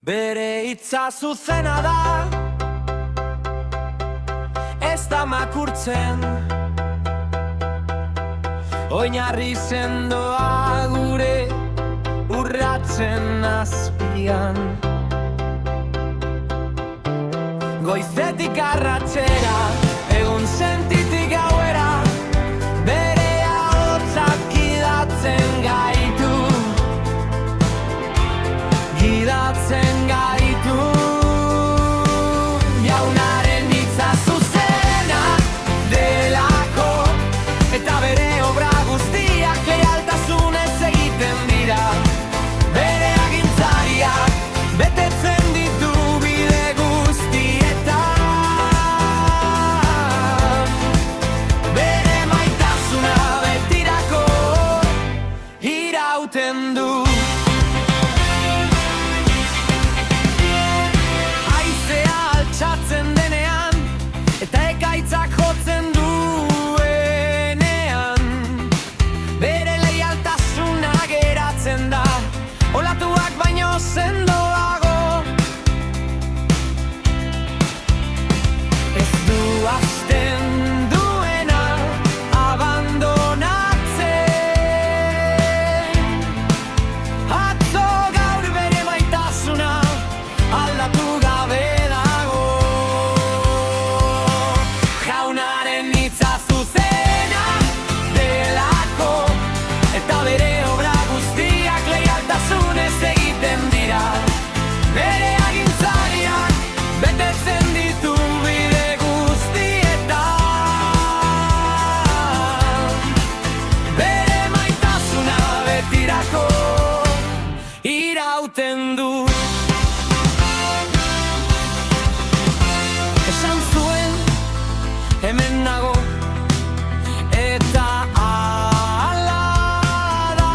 Bere hitza zuzena da, ez da makurtzen. Oinarri sendoa gure urratzen azpian. Goizetik arratsera, egun sentitik gauera, bere ahotsak gidatzen gaitu. Gidatzen gaitu. Jaunaren hitza zuzena delako, eta bere obra guztiak leialtasunez egiten dira. Bere agintzariak betetzen ditu bide guztietan. Bere maitasuna betirako irauten du. Denean, eta ekaitzak jotzen duenean, bere leialtasuna geratzen da, olatuak baino sendoago. Ez du hasten duena abandonatzen. Atzo gaur bere maitasuna aldatu gabe. Irauten du. Esan zuen hemen nago, eta hala da.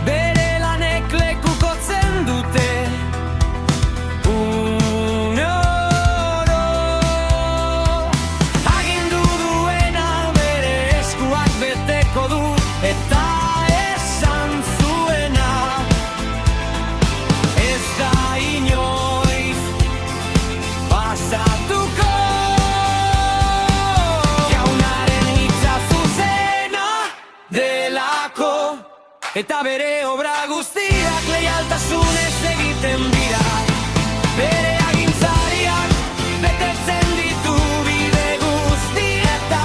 Bere lanek lekukotzen dute unoro. Agindu duena bere eskuak beteko du, eta eta bere obra guztiak leialtasunez egiten dira. Bere agintzariak betetzen ditu bide guztietan.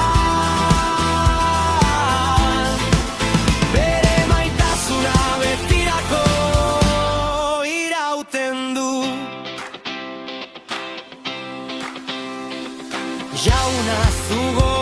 Bere maitasuna betirako irauten du. Jauna zugo